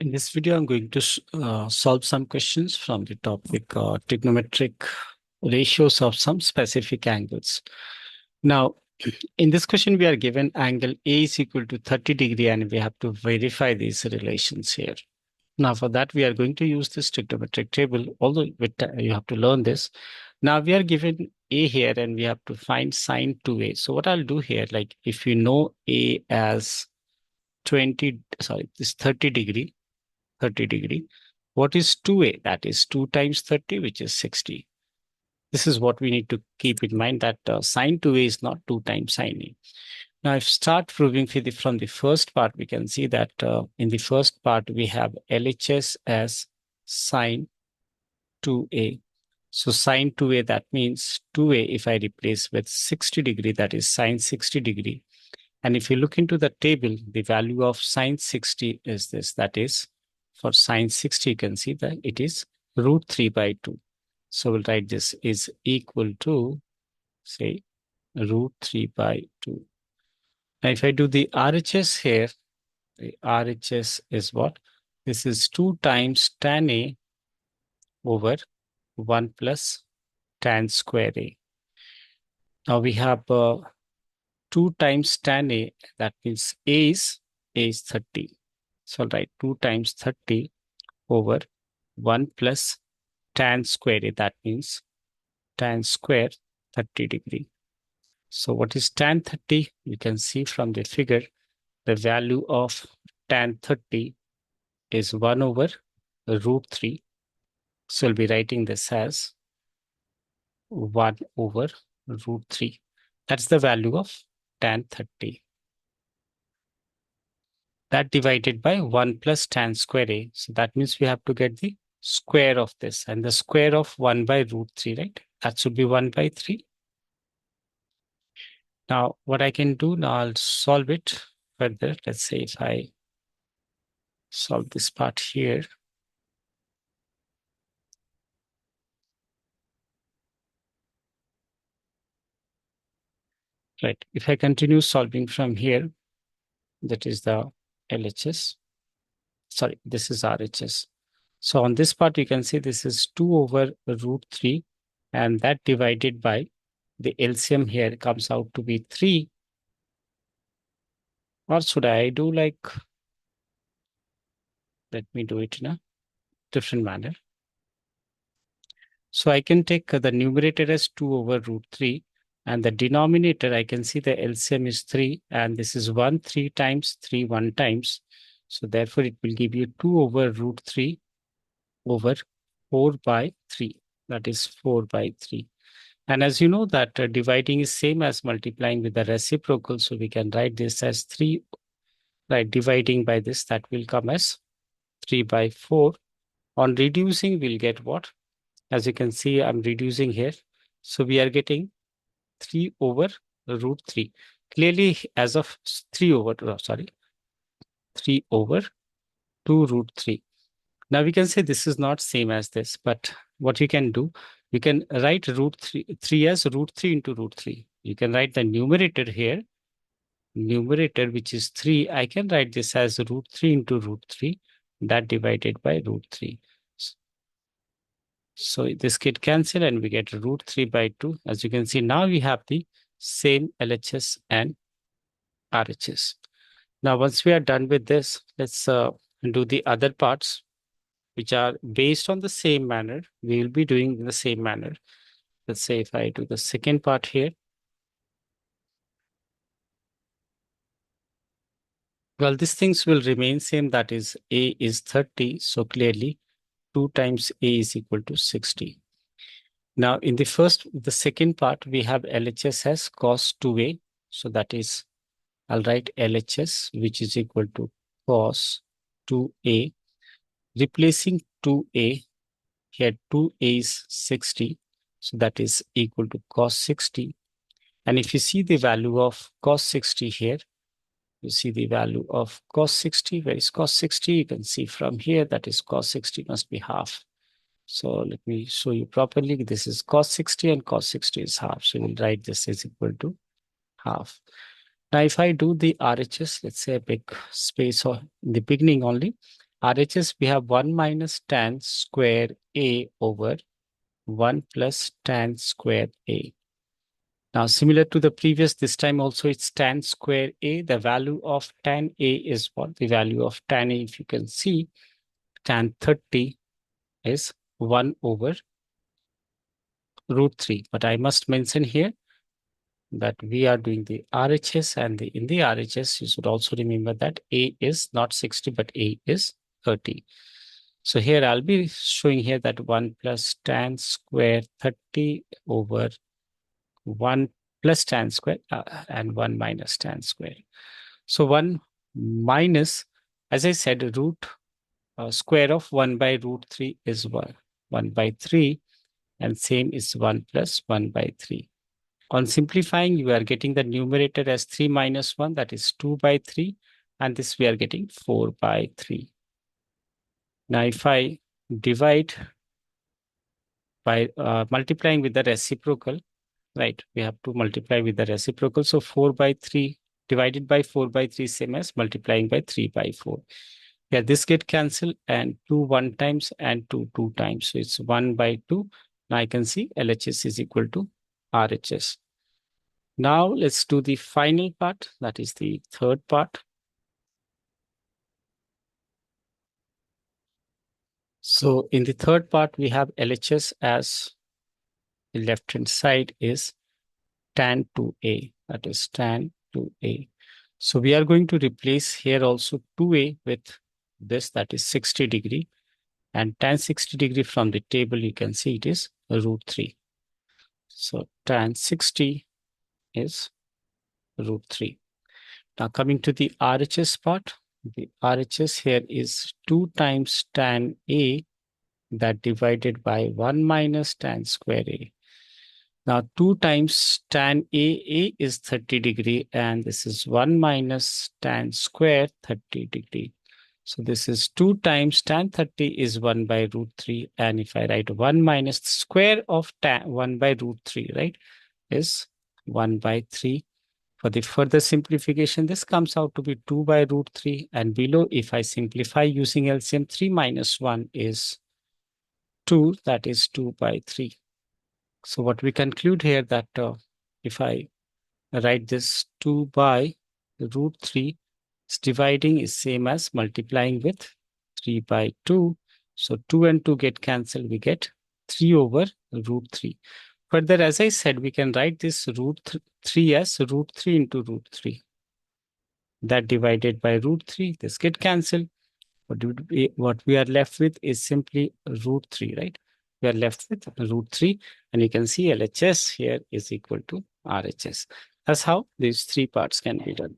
In this video, I'm going to solve some questions from the topic trigonometric ratios of some specific angles. Now, in this question, we are given angle A is equal to 30 degree and we have to verify these relations here. Now, for that, we are going to use this trigonometric table, although you have to learn this. Now, we are given A here and we have to find sine 2A. So what I'll do here, like if you know A as 30 degree, 30 degree. What is 2a? That is 2 times 30, which is 60. This is what we need to keep in mind, that sine 2a is not 2 times sine a. Now, if start proving from the first part, we can see that in the first part, we have LHS as sine 2a. So sine 2a, that means 2a, if I replace with 60 degree, that is sine 60 degree. And if you look into the table, the value of sine 60 is this. That is, for sine 60, you can see that it is root 3 by 2. So we'll write this is equal to, say, root 3 by 2. Now, if I do the RHS here, the RHS is what? This is 2 times tan A over 1 plus tan square A. Now we have 2 times tan A, that means A is 30. So I'll write 2 times 30 over 1 plus tan square A, that means tan square 30 degree. So what is tan 30? You can see from the figure, the value of tan 30 is 1 over root 3. So we'll be writing this as 1 over root 3. That's the value of tan 30. That divided by 1 plus tan square A. So that means we have to get the square of this, and the square of 1 by root 3, right? That should be 1 by 3. Now, what I can do now, I'll solve it further. Let's say if I solve this part here. Right. If I continue solving from here, that is the LHS. Sorry, this is RHS. So on this part, you can see this is 2 over root 3, and that divided by the LCM here comes out to be 3. Or should I do like, let me do it in a different manner. So I can take the numerator as 2 over root 3, and the denominator, I can see the LCM is 3, and this is 1 3 times 3 1 times. So therefore, it will give you 2 over root 3 over 4 by 3. That is 4 by 3. And as you know that dividing is same as multiplying with the reciprocal, so we can write this as 3, right? Dividing by this, that will come as 3 by 4. On reducing, we'll get what? As you can see, I'm reducing here. So we are getting 3 over root 3. Clearly, as of 3 over 2 root 3. Now we can say this is not same as this, but what you can do, you can write root 3 as root 3 into root 3. You can write the numerator here, numerator, which is 3. I can write this as root 3 into root 3, that divided by root 3. So this get cancelled and we get root 3 by 2. As you can see, now we have the same LHS and RHS. Now, once we are done with this, let's do the other parts, which are based on the same manner. We will be doing in the same manner. Let's say if I do the second part here. Well, these things will remain same. That is, A is 30. So clearly, 2 times A is equal to 60. Now, in the second part, we have LHS as cos 2A. So that is, I'll write LHS, which is equal to cos 2A. Replacing 2A, here 2A is 60. So that is equal to cos 60. And if you see the value of cos 60 here, you see the value of cos 60. Where is cos 60? You can see from here, that is cos 60 must be half. So let me show you properly. This is cos 60 and cos 60 is half. So we'll write this is equal to half. Now, if I do the RHS, let's say a big space or in the beginning only, RHS, we have 1 minus tan square A over 1 plus tan square A. Now, similar to the previous, this time also it's tan square A. The value of tan A is what? The value of tan A, if you can see, tan 30 is 1 over root 3. But I must mention here that we are doing the RHS, and in the RHS, you should also remember that A is not 60, but A is 30. So here I'll be showing here that 1 plus tan square 30 over 1 plus tan square and 1 minus tan square. So 1 minus, as I said, root square of 1 by root 3 is 1 by 3, and same is 1 plus 1 by 3. On simplifying, you are getting the numerator as 3 minus 1, that is 2 by 3, and this we are getting 4 by 3. Now, if I divide by multiplying with the reciprocal, right, we have to multiply with the reciprocal. So 4 by 3 divided by 4 by 3 same as multiplying by 3 by 4. Yeah, this get cancelled, and 2 1 times and 2 2 times. So it's 1 by 2. Now I can see LHS is equal to RHS. Now let's do the final part, that is the third part. So in the third part, we have LHS as the left-hand side is tan 2A, that is tan 2A. So we are going to replace here also 2A with this, that is 60 degree. And tan 60 degree from the table, you can see it is root 3. So tan 60 is root 3. Now coming to the RHS part, the RHS here is 2 times tan A, that divided by 1 minus tan square A. Now 2 times tan A is 30 degree, and this is 1 minus tan square 30 degree. So this is 2 times tan 30 is 1 by root 3. And if I write 1 minus the square of tan 1 by root 3, right, is 1 by 3. For the further simplification, this comes out to be 2 by root 3. And below, if I simplify using LCM, 3 minus 1 is 2, that is 2 by 3. So what we conclude here that if I write this 2 by root 3, dividing is same as multiplying with 3 by 2. So 2 and 2 get cancelled. We get 3 over root 3. Further, as I said, we can write this root 3 as root 3 into root 3. That divided by root 3, this get cancelled. What we are left with is simply root 3, right? We are left with root 3, and you can see LHS here is equal to RHS. That's how these three parts can be done.